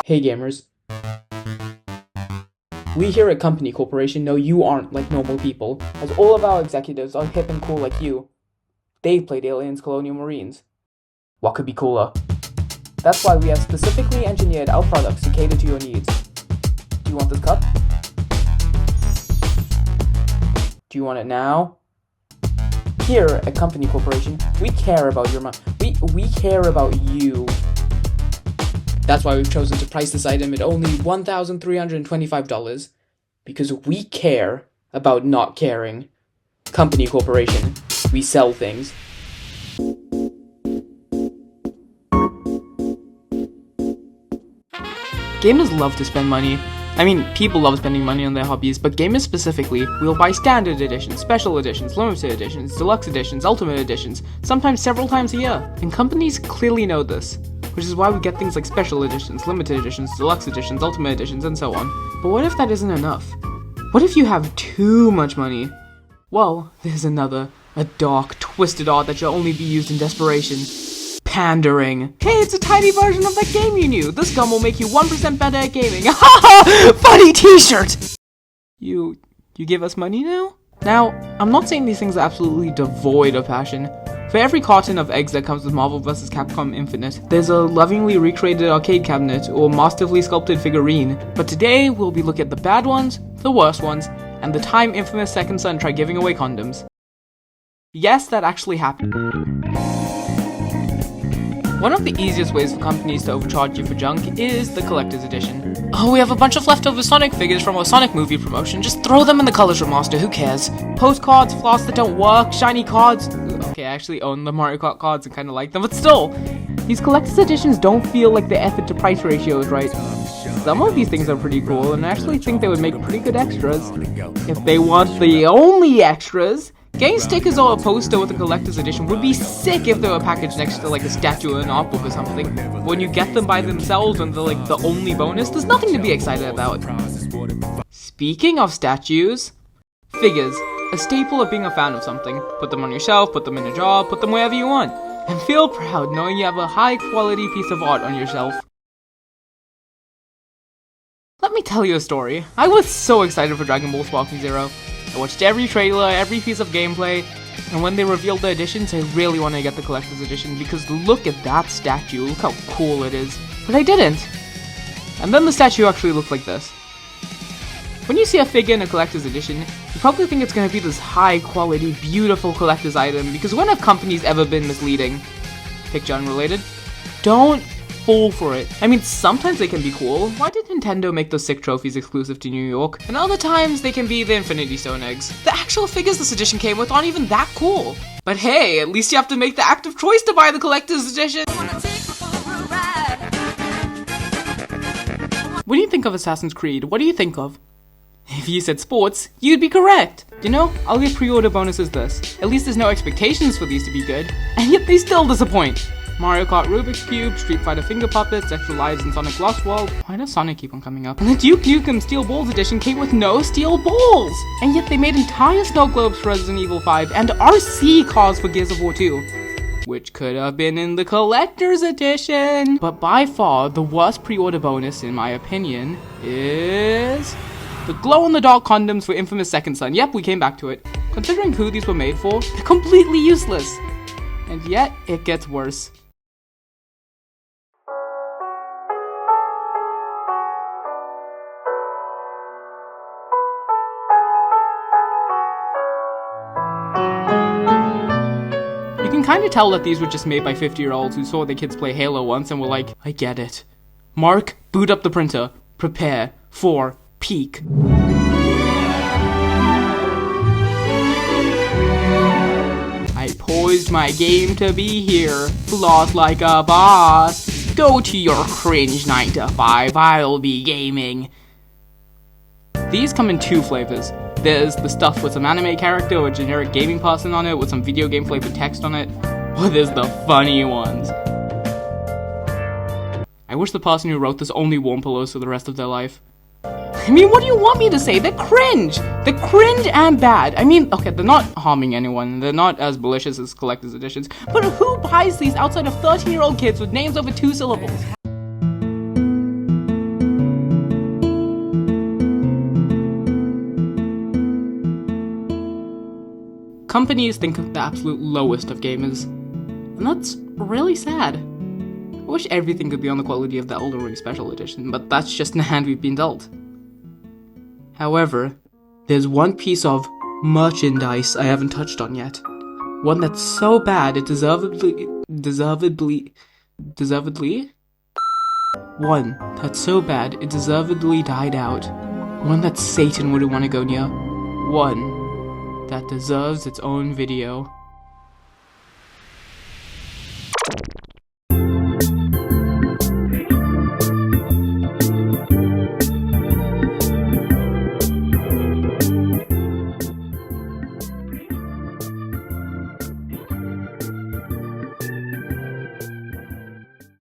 Hey gamers. We here at Company Corporation know you aren't like normal people, as all of our executives are hip and cool like you. They've played Aliens Colonial Marines. What could be cooler? That's why we have specifically engineered our products to cater to your needs. Do you want this cup? Do you want it now? Here at Company Corporation, we care about your money. We care about you. That's why we've chosen to price this item at only $1,325, because we care about not caring. Company Corporation, we sell things. Gamers love to spend money. I mean, people love spending money on their hobbies, but gamers specifically will buy standard editions, special editions, limited editions, deluxe editions, ultimate editions, sometimes several times a year. And companies clearly know this, which is why we get things like special editions, limited editions, deluxe editions, ultimate editions, and so on. But what if that isn't enough? What if you have too much money? Well, there's another, a dark, twisted art that should only be used in desperation. Pandering. Hey, it's a tiny version of that game you knew. This gum will make you 1% better at gaming. Haha! Funny t-shirt! You give us money now? Now, I'm not saying these things are absolutely devoid of passion. For every carton of eggs that comes with Marvel vs. Capcom Infinite, there's a lovingly recreated arcade cabinet or masterfully sculpted figurine. But today, we'll be looking at the bad ones, the worst ones, and the time infamous Second Son tried giving away condoms. Yes, that actually happened. One of the easiest ways for companies to overcharge you for junk is the collector's edition. Oh, we have a bunch of leftover Sonic figures from our Sonic movie promotion, just throw them in the Colors Remaster, who cares? Postcards, floss that don't work, shiny cards. Okay, I actually own the Mario Kart cards and kinda like them, but still! These collector's editions don't feel like the effort to price ratio is right. Some of these things are pretty cool, and I actually think they would make pretty good extras. If they want the only extras, getting stickers or a poster with a collector's edition would be sick if they were packaged next to like a statue or an art book or something. But when you get them by themselves and they're like the only bonus, there's nothing to be excited about. Speaking of statues, figures. A staple of being a fan of something. Put them on your shelf, put them in a jar, put them wherever you want. And feel proud knowing you have a high quality piece of art on your shelf. Let me tell you a story. I was so excited for Dragon Ball Sparking Zero. I watched every trailer, every piece of gameplay, and when they revealed the editions, I really wanted to get the collector's edition because look at that statue, look how cool it is. But I didn't. And then the statue actually looked like this. When you see a figure in a collector's edition, you probably think it's going to be this high quality, beautiful collector's item because when have companies ever been misleading? Picture unrelated. Don't fall for it. I mean, sometimes they can be cool. Why did Nintendo make those sick trophies exclusive to New York? And other times they can be the Infinity Stone eggs. The actual figures this edition came with aren't even that cool. But hey, at least you have to make the active choice to buy the collector's edition. When you think of Assassin's Creed, what do you think of? If you said sports, you'd be correct. You know, I'll get pre-order bonuses this. At least there's no expectations for these to be good, and yet they still disappoint. Mario Kart Rubik's Cube, Street Fighter Finger Puppets, Extra Lives, and Sonic Lost World. Why does Sonic keep on coming up? And the Duke Nukem Steel Balls edition came with no steel balls! And yet they made entire snow globes for Resident Evil 5 and RC cars for Gears of War 2. Which could have been in the collector's edition. But by far, the worst pre-order bonus, in my opinion, is the glow-in-the-dark condoms for infamous Second Son. Yep, we came back to it. Considering who these were made for, they're completely useless. And yet, it gets worse. You can kind of tell that these were just made by 50-year-olds who saw their kids play Halo once and were like, I get it. Mark, boot up the printer. Prepare for peak. I poised my game to be here, floss like a boss. Go to your cringe 9 to 5, I'll be gaming. These come in two flavors. There's the stuff with some anime character or generic gaming person on it with some video game flavored text on it, or there's the funny ones. I wish the person who wrote this only wore pillows for the rest of their life. I mean, what do you want me to say? They're cringe! They're cringe and bad. I mean, okay, they're not harming anyone. They're not as malicious as collector's editions. But who buys these outside of 13-year-old kids with names over 2 syllables? Companies think the absolute lowest of gamers. And that's really sad. I wish everything could be on the quality of the Elden Ring Special Edition, but that's just the hand we've been dealt. However, there's one piece of merchandise I haven't touched on yet. One that's so bad it deservedly? One that's so bad it deservedly died out. One that Satan wouldn't want to go near. One that deserves its own video.